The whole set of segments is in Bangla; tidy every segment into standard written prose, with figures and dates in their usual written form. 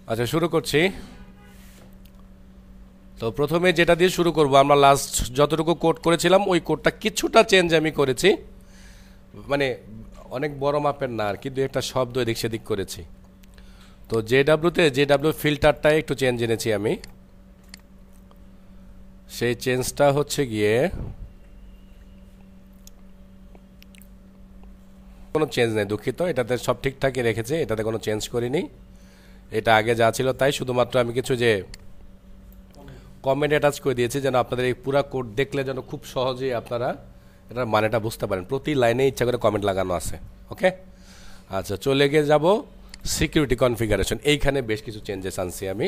আচ্ছা শুরু করছি। তো প্রথমে যেটা দিয়ে শুরু করব, আমরা লাস্ট যতটুকু কোড করেছিলাম ওই কোডটা কিছুটা চেঞ্জ আমি করেছি, মানে অনেক বড় মাপের না আর কি, দু একটা শব্দ এদিক সেদিক করেছি। তো জেডাব্লিউ ফিল্টারটা একটু চেঞ্জ এনেছি আমি। সেই চেঞ্জটা হচ্ছে গিয়ে কোনো চেঞ্জ নেই, দুঃখিত, এটাতে সব ঠিকঠাকই রেখেছে, এটাতে কোনো চেঞ্জ করিনি। এটা আগে যা ছিল তাই, শুধুমাত্র আমি কিছু যে কমেন্ট অ্যাটাচ করে দিয়েছি যেন আপনাদের এই পুরো কোড দেখলে যেন খুব সহজেই আপনারা এটার মানেটা বুঝতে পারেন। প্রতি লাইনে ইচ্ছা করে কমেন্ট লাগানো আছে। ওকে, আচ্ছা চলে গিয়ে যাব সিকিউরিটি কনফিগারেশন। এইখানে বেশ কিছু চেঞ্জেস আনছি আমি।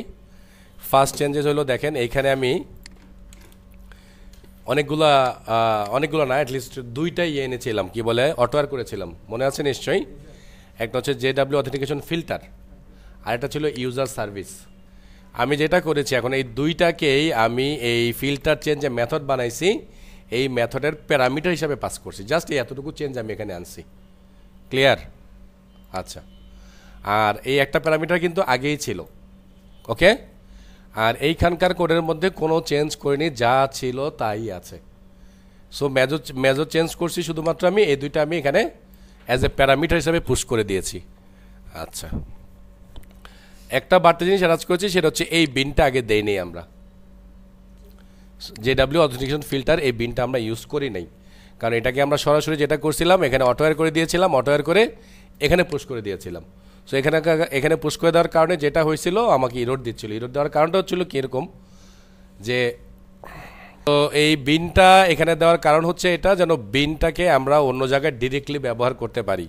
ফার্স্ট চেঞ্জেস হলো, দেখেন এইখানে আমি অনেকগুলো না, অ্যাটলিস্ট দুইটাই এনেছিলাম, কি বলে অটোয়ার করেছিলাম, মনে আছে নিশ্চয়ই। একটা হচ্ছে জেডাব্লিউ অথেন্টিকেশন ফিল্টার, আর একটা ছিল ইউজার সার্ভিস। আমি যেটা করেছি এখন, এই দুইটাকেই আমি এই ফিল্টার চেঞ্জে মেথড বানাইছি, এই মেথডের প্যারামিটার হিসাবে পাস করছি। জাস্ট এই এতটুকু চেঞ্জ আমি এখানে আনছি। ক্লিয়ার? আচ্ছা, আর এই একটা প্যারামিটার কিন্তু আগেই ছিল। ওকে, আর এইখানকার কোডের মধ্যে কোনো চেঞ্জ করিনি, যা ছিল তাই আছে। সো মেজর চেঞ্জ করছি শুধুমাত্র আমি এই দুইটা আমি এখানে অ্যাজ এ প্যারামিটার হিসাবে পুশ করে দিয়েছি। আচ্ছা, একটা বাড়তি জিনিস অ্যাটাচ করেছি, সেটা হচ্ছে এই বিনটা আগে দেইনি আমরা। জেডাব্লিউ অথেন্টিকেশন ফিল্টার এই বিনটা আমরা ইউজ করি নাই, কারণ এটাকে আমরা সরাসরি যেটা করছিলাম এখানে অটোয়ার করে দিয়েছিলাম, অটোয়ার করে এখানে পুশ করে দিয়েছিলাম। সো এখানে পুশ করে দেওয়ার কারণে যেটা হয়েছিল, আমাকে ইরোড দিচ্ছিল। ইরোড দেওয়ার কারণটা হচ্ছিল কীরকম, যে তো এই বিনটা এখানে দেওয়ার কারণ হচ্ছে এটা যেন বিনটাকে আমরা অন্য জায়গায় ডিরেক্টলি ব্যবহার করতে পারি।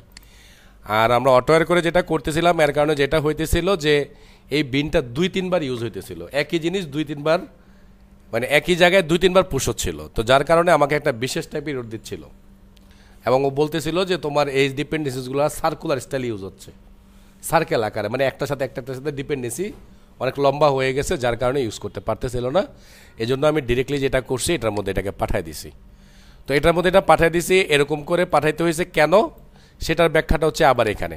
আর আমরা অটোয়ার করে যেটা করতেছিলাম, এর কারণে যেটা হইতেছিল যে এই বিনটা 2-3 বার ইউজ হইতেছিল, একই জিনিস 2-3 বার, মানে একই জায়গায় 2-3 বার পুশ হচ্ছিল। তো যার কারণে আমাকে একটা বিশেষ টাইপের ইরোড দিচ্ছিল, এবং ও বলতেছিল যে তোমার এই ডিপেন্ডেন্সিসগুলো সার্কুলার স্টাইল ইউজ হচ্ছে, সার্কেল আকারে, মানে একটার সাথে ডিপেন্ডেন্সি অনেক লম্বা হয়ে গেছে, যার কারণে ইউজ করতে পারতেছিল না। এই জন্য আমি ডিরেক্টলি যেটা করছি এটার মধ্যে এটাকে পাঠাই দিছি। তো এটার মধ্যে এটা পাঠাই দিছি, এরকম করে পাঠাইতে হয়েছে কেন, সেটার ব্যাখ্যাটা হচ্ছে আবার এখানে।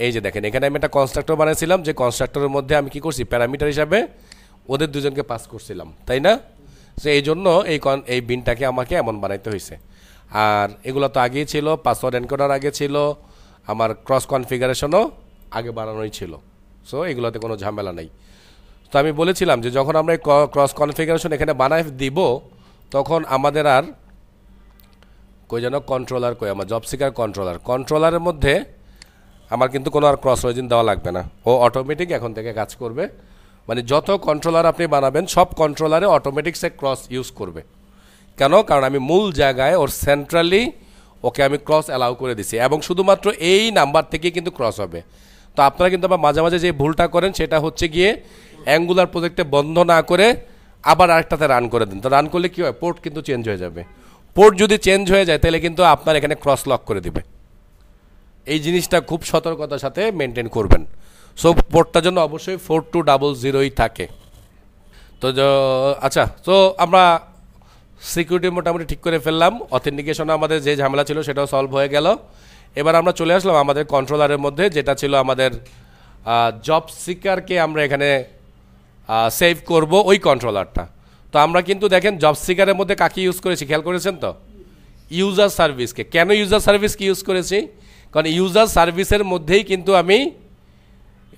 এই যে দেখেন, এখানে আমি একটা কনস্ট্রাক্টর বানাইছিলাম, যে কনস্ট্রাক্টরের মধ্যে আমি কি করছি, প্যারামিটার হিসাবে ওদের দুজনকে পাস করছিলাম, তাই না? সো এই জন্য এই বিনটাকে আমাকে এমন বানাইতে হয়েছে। আর এগুলো তো আগেই ছিল, পাসওয়ার্ড এনকোডার আগে ছিল, আমার ক্রস কনফিগারেশনও আগে বানানোই ছিল। সো এগুলোতে কোনো ঝামেলা নেই। তো আমি বলেছিলাম যে যখন আমরা ক্রস কনফিগারেশন এখানে বানাই দিব, তখন আমাদের আর কই যেন কন্ট্রোলার, আমার জব সিকার কন্ট্রোলারের মধ্যে আমার কিন্তু কোনো আর ক্রস অরিজিন দেওয়া লাগবে না, ও অটোমেটিক এখন থেকে কাজ করবে। মানে যত কন্ট্রোলার আপনি বানাবেন সব কন্ট্রোলারে অটোমেটিক সে ক্রস ইউজ করবে। কেন? কারণ আমি মূল জায়গায় ওর সেন্ট্রালি ওকে আমি ক্রস অ্যালাউ করে দিছি, এবং শুধুমাত্র এই নাম্বার থেকে কিন্তু ক্রস হবে। তো আপনারা কিন্তু আবার মাঝে মাঝে যে ভুলটা করেন, সেটা হচ্ছে গিয়ে অ্যাঙ্গুলার প্রজেক্টে বন্ধ না করে আবার আরেকটাতে রান করে দেন। তো রান করলে কী হয়, পোর্ট কিন্তু চেঞ্জ হয়ে যাবে। পোর্ট যদি চেঞ্জ হয়ে যায় তাহলে কিন্তু আপনার এখানে ক্রস লক করে দিবে। এই জিনিসটা খুব সতর্কতার সাথে মেনটেন করবেন। সো পোর্টটার জন্য অবশ্যই 4200 থাকে। তো আচ্ছা, তো আমরা সিকিউরিটি মোটামুটি ঠিক করে ফেললাম, অথেন্টিকেশনে আমাদের যে ঝামেলা ছিল সেটাও সলভ হয়ে গেল। এবার আমরা চলে আসলাম আমাদের কন্ট্রোলারের মধ্যে, যেটা ছিল আমাদের জব সিকারকে আমরা এখানে সেভ করব, ওই কন্ট্রোলারটা। তো আমরা কিন্তু দেখেন জব সিকারের মধ্যে কাকে ইউজ করেছি, খেয়াল করেছেন তো? ইউজার সার্ভিসকে। কেন ইউজার সার্ভিসকে ইউজ করেছি? কারণ ইউজার সার্ভিসের মধ্যেই কিন্তু আমি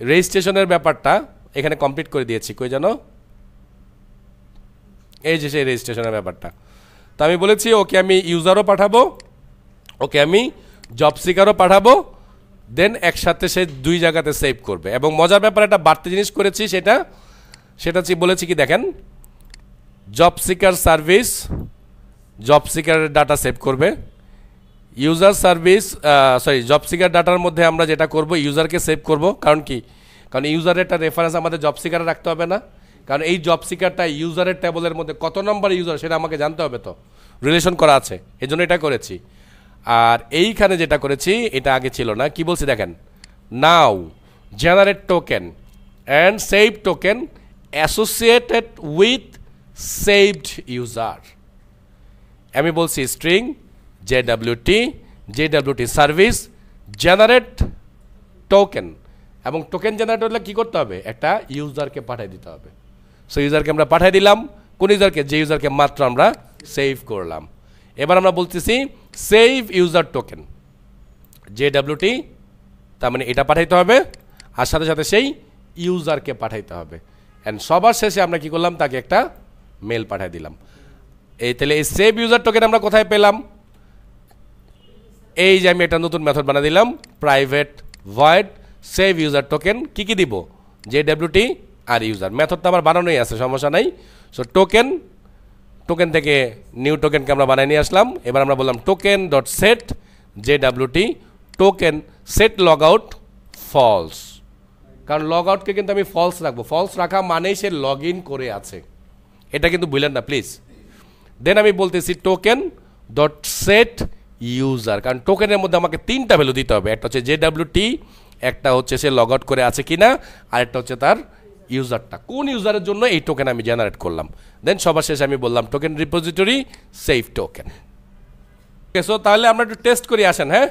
রেজিস্ট্রেশনের ব্যাপারটা এখানে কমপ্লিট করে দিয়েছি। কই যেন, এই যে সেই রেজিস্ট্রেশনের ব্যাপারটা। তো আমি বলেছি ওকে আমি ইউজারও পাঠাবো, ওকে আমি জব সিকারও পাঠাবো, দেন একসাথে সে দুই জায়গাতে সেভ করবে। এবং মজার ব্যাপার একটা বাড়তি জিনিস করেছি, সেটা বলেছি কি দেখেন, জব সিকার সার্ভিস জব সিকারের ডাটা সেভ করবে, ইউজার সার্ভিস জব সিকার ডাটার মধ্যে আমরা যেটা করব, ইউজারকে সেভ করব। কারণ কি? কারণ ইউজারের একটা রেফারেন্স আমাদের জব সিকারে রাখতে হবে না? কারণ এই জব সিকারটা ইউজারের টেবলের মধ্যে কত নম্বর ইউজার সেটা আমাকে জানতে হবে, তো রিলেশন করা আছে, এই জন্য এটা করেছি। আর এইখানে যেটা করেছি এটা আগে ছিল না, কি বলছি দেখেন, now generate token and save token associated with saved user. আমি বলছি string JWT service generate token এবং টোকেন জেনারেট হলে কী করতে হবে, একটা ইউজারকে পাঠিয়ে দিতে হবে। সো ইউজারকে আমরা পাঠিয়ে দিলাম, কোন ইউজারকে, যে ইউজারকে মাত্র আমরা সেভ করলাম। এবার আমরা বলতেছি সেভ ইউজার টোকেন JWT, তার মানে এটা পাঠাইতে হবে আর সাথে সাথে সেই ইউজারকে পাঠাইতে হবে। অ্যান্ড সবার শেষে আমরা কি করলাম, তাকে একটা মেল পাঠিয়ে দিলাম। এই তাহলে এই সেভ ইউজার টোকেন আমরা কোথায় পেলাম, এই যে আমি একটা নতুন মেথড বানিয়ে দিলাম, private void save user token. কী কী দিব, JWT আর ইউজার। মেথডটা আমার বানানোই আছে, সমস্যা নাই। সো টোকেন থেকে নিউ টোকেনকে আমরা বানিয়ে নিয়ে আসলাম। এবার আমরা বললাম token dot set JWT token set log out false, কারণ লগ আউটকে কিন্তু আমি ফলস রাখবো। ফলস রাখা মানেই সে লগ ইন করে আছে, এটা কিন্তু ভুলেন না প্লিজ। দেন আমি বলতেছি টোকেন ডট সেট ইউজার, কারণ টোকেনের মধ্যে আমাকে তিনটা ভ্যালু দিতে হবে, একটা হচ্ছে JWT, একটা হচ্ছে সে লগ আউট করে আছে কিনা, আর একটা হচ্ছে তার ইউজারটা, কোন ইউজারের জন্য এই টোকেন আমি জেনারেট করলাম। দেন সবার শেষে আমি বললাম টোকেন রিপোজিটরি সেভ টোকেন। ওকে, সো তাহলে আমরা একটু টেস্ট করি, আসেন। হ্যাঁ,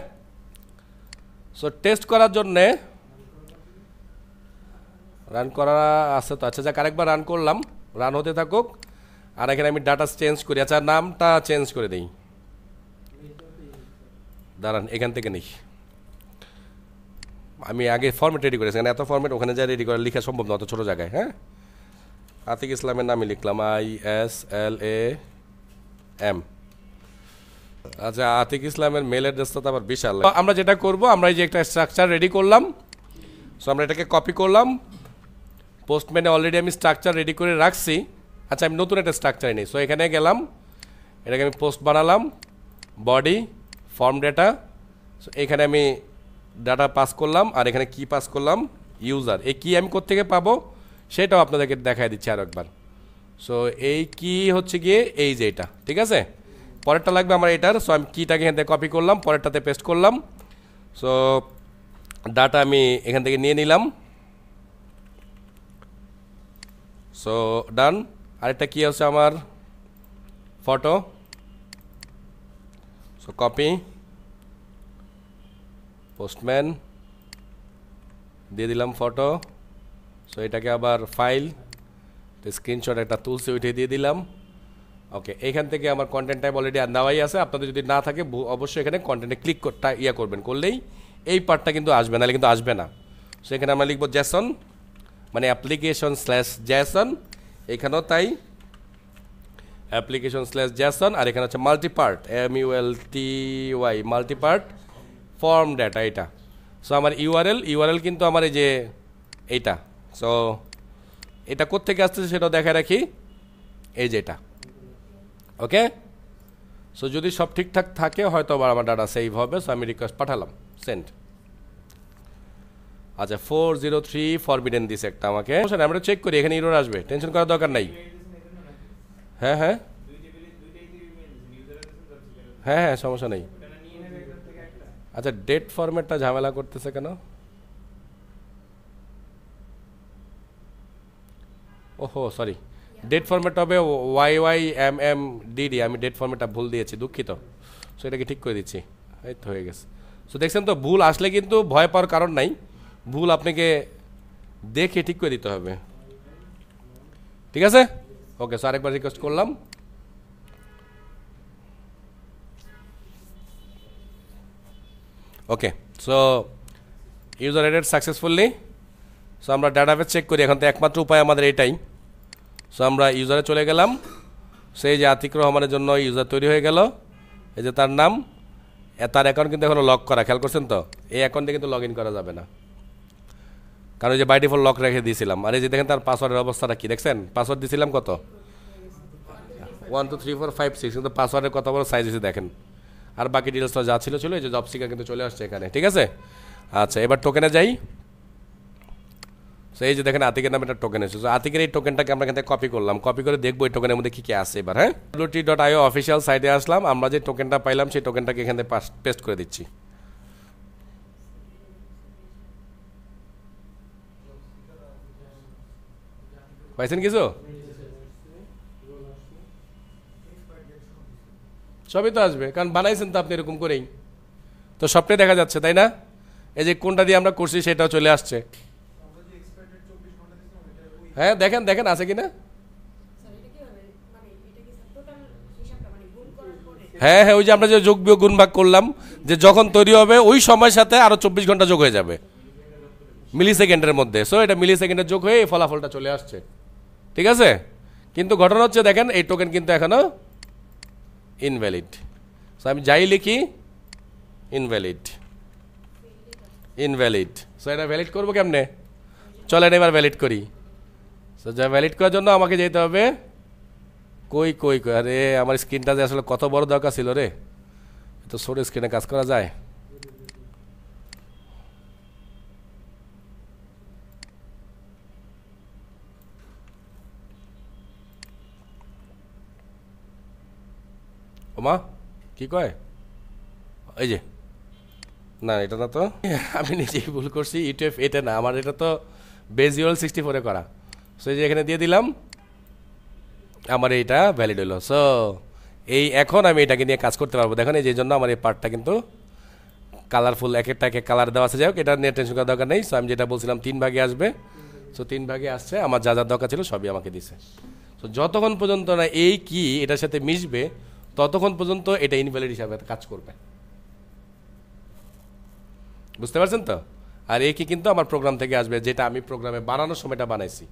সো টেস্ট করার জন্যে রান করা আছে তো, আচ্ছা যাক আরেকবার রান করলাম, রান হতে থাকুক। আর এখানে আমি ডাটা চেঞ্জ করি, আচ্ছা নামটা চেঞ্জ করে দিই, দাঁড়ান এখান থেকে নেই, আমি আগে ফর্মেট রেডি করেছি, এত ফর্মেট ওখানে যা রেডি করে লেখা সম্ভব না অত ছোটো জায়গায়। হ্যাঁ, আতিক ইসলামের নামই লিখলাম, ISLAM। আচ্ছা, আতিক ইসলামের মেল অ্যাড্রেসটা তো আবার বিশাল। আমরা যেটা করব, আমরা এই যে একটা স্ট্রাকচার রেডি করলাম, সো আমরা এটাকে কপি করলাম। পোস্টম্যানে অলরেডি আমি স্ট্রাকচার রেডি করে রাখছি। আচ্ছা, আমি নতুন একটা স্ট্রাকচার নিই। সো এখানে গেলাম, এটাকে আমি পোস্ট বানালাম, বডি ফর্ম ডেটা। সো এখানে আমি ডাটা পাস করলাম, আর এখানে কি পাস করলাম, ইউজার। এই কি আমি কোত্থেকে পাবো সেটাও আপনাদেরকে দেখাই দিচ্ছি আর একবার। সো এই কি হচ্ছে গিয়ে এই যে এটা, ঠিক আছে, পরেরটা লাগবে আমার এটার। সো আমি কিটাকে এখান থেকে কপি করলাম, পরেরটাতে পেস্ট করলাম। সো ডাটা আমি এখান থেকে নিয়ে নিলাম। সো ডান। আরেকটা কি হচ্ছে আমার ফটো, সো কপি পোস্টম্যান দিয়ে দিলাম ফটো। সো এটাকে আবার ফাইল স্ক্রিনশট একটা তুলসি উঠিয়ে দিয়ে দিলাম। ওকে, এইখান থেকে আমার কন্টেন্ট টাইপ অলরেডি নেওয়াই আছে। আপনাদের যদি না থাকে অবশ্যই এখানে কন্টেন্টে ক্লিক করবেন, করলেই এই পার্টটা কিন্তু আসবে, নাহলে কিন্তু আসবে না। সো এখানে আমরা লিখবো জেসন, মানে অ্যাপ্লিকেশন স্ল্যাশ জেসন, এখানেও তাই অ্যাপ্লিকেশন স্ল্যাশ জেসন। আর এখানে হচ্ছে মাল্টিপার্ট, MULTY মাল্টিপার্ট ফর্ম ডেটা এটা। সো আমার ইউআরএল কিন্তু আমার এই যে এইটা। সো এটা কোত্থেকে আসতেছে সেটাও দেখা রাখি, এই যে এটা। ওকে, সো যদি সব ঠিকঠাক থাকে হয়তো আবার আমার ডাটা সেভ হবে। সো আমি রিকোয়েস্ট পাঠালাম, সেন্ড। আচ্ছা, 403 ফরবিডেন দিছে একটা আমাকে। আমরা চেক করি, এখানে এরর আসবে, টেনশন করার দরকার নাই। হ্যাঁ হ্যাঁ হ্যাঁ হ্যাঁ, সমস্যা নেই। আচ্ছা, ডেট ফরম্যাটটা ঝামেলা করতেছে কেন? ওহো সরি, ডেট ফরম্যাটটা হবে YYMMDD, আমি ডেট ফরম্যাটটা ভুল দিয়েছি, দুঃখিত। সো এটাকে ঠিক করে দিচ্ছি, এই তো হয়ে গেছে। সো দেখছেন তো, ভুল আসলে কিন্তু ভয় পাওয়ার কারণ নাই, ভুল আপনাকে দেখে ঠিক করে দিতে হবে, ঠিক আছে? ওকে, সো আরেকবার রিকোয়েস্ট করলাম। Okay, so user added successfully. So আমরা ডাটাবেস চেক করি, এখন তো একমাত্র উপায় আমাদের এটাই। সো আমরা ইউজারে চলে গেলাম। সেই যে আতিক রহমানের জন্য ইউজার তৈরি হয়ে গেল, এই যে তার নাম, তার অ্যাকাউন্ট কিন্তু এখনও লক করা, খেয়াল করছেন তো? এই অ্যাকাউন্টে কিন্তু লগ ইন করা যাবে না, কারণ ওই যে বাই ডিফল্ট লক রেখে দিয়েছিলাম। আর এই যে দেখেন তার পাসওয়ার্ডের অবস্থাটা কি দেখছেন, পাসওয়ার্ড দিয়েছিলাম কত 1 2 3 4 5 6, কিন্তু পাসওয়ার্ডের কত বড় সাইজ এসে দেখেন। আর বাকি ডিটেলসটা যা ছিল এই যে জব সিকার কিন্তু চলে আসছে এখানে, ঠিক আছে? আচ্ছা, এবার টোকেনে যাই। সো এই যে দেখেন আতিকের নামে একটা টোকেন এসেছে। আতিকের এই টোকেনটাকে আমরা এখান থেকে কপি করলাম, কপি করে দেখবো এই টোকেনের মধ্যে কী কী আছে এবার। হ্যাঁ, WT.io অফিসিয়াল সাইটে আসলাম, আমরা যে টোকেনটা পাইলাম সেই টোকেনটাকে এখানে পেস্ট করে দিচ্ছি। পাইছেন কিছু? সবই তো আসবে, কারণ বানাইছেন তো আপনি এরকম করেই, তো সবটাই দেখা যাচ্ছে, তাই না? এই যে কোনটা দিয়ে আমরা করছি সেটাও চলে আসছে। হ্যাঁ দেখেন দেখেন আছে কিনা। হ্যাঁ হ্যাঁ, ওই যে আমরা যে যোগ বিয়োগ গুণ ভাগ করলাম, যে যখন তৈরি হবে ওই সময়ের সাথে আরো 24 ঘন্টা যোগ হয়ে যাবে মিলি সেকেন্ডের মধ্যে। সো এটা মিলি সেকেন্ডের যোগ হয়ে এই ফলাফলটা চলে আসছে, ঠিক আছে। কিন্তু ঘটনা হচ্ছে দেখেন এই টোকেন কিন্তু এখনো ইনভ্যালিড। সো আমি যাই লিখি ইনভ্যালিড ইনভ্যালিড। সো এটা ভ্যালিড করবো কেমনে, চলেন এবার ভ্যালিড করি। সো যা ভ্যালিড করার জন্য আমাকে যেতে হবে কই কই কই, আরে আমার স্ক্রিনটা যে আসলে কত বড় দরকার ছিল রে, তো ছোট স্ক্রিনে কাজ করা যায়। ওমা কি কয়, এই যে না এটা না তো, আমি নিজেই ভুল করছি, ইউটিউব এটা না আমার, এটা তো বেজিওয়াল 64-এ করা। সো এই যে এখানে দিয়ে দিলাম, আমার এইটা ভ্যালিড হলো। সো এই এখন আমি এটাকে নিয়ে কাজ করতে পারবো। দেখুন এই যে জন্য আমার এই পার্টটা কিন্তু কালারফুল, এক একটা এক এক কালার দেওয়া আছে। যাই হোক, এটা নিয়ে টেনশন করার দরকার নেই। সো আমি যেটা বলছিলাম 3 ভাগে আসবে, সো 3 ভাগে আসছে, আমার যা যা দরকার ছিল সবই আমাকে দিছে। সো যতক্ষণ পর্যন্ত না এই কি এটার সাথে মিশবে ততক্ষণ পর্যন্ত এটা ইনভ্যালিড হিসাবে কাজ করবে, বুঝতে পারছেন তো। আর এই কি কিন্তু আমার প্রোগ্রাম থেকে আসবে, যেটা আমি প্রোগ্রামে বানানোর সময়টা বানাইছি।